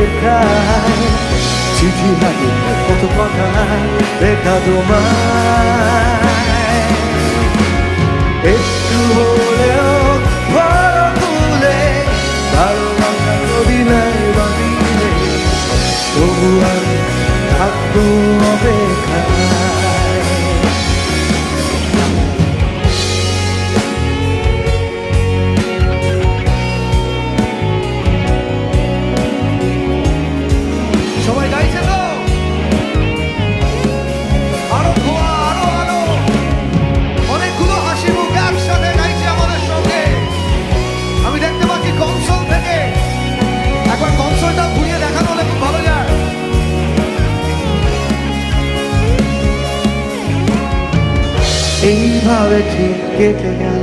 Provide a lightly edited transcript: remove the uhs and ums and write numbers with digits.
অপেক্ষায় চিঠি হাতে কত কথা দেখা তোমায় একটু হলেও বড় তুলে ভালোবাসা দিলাই বাঁধিলে তবু আমি থাকবো অপেক্ষায় এইভাবে ঠিক কেটে গেল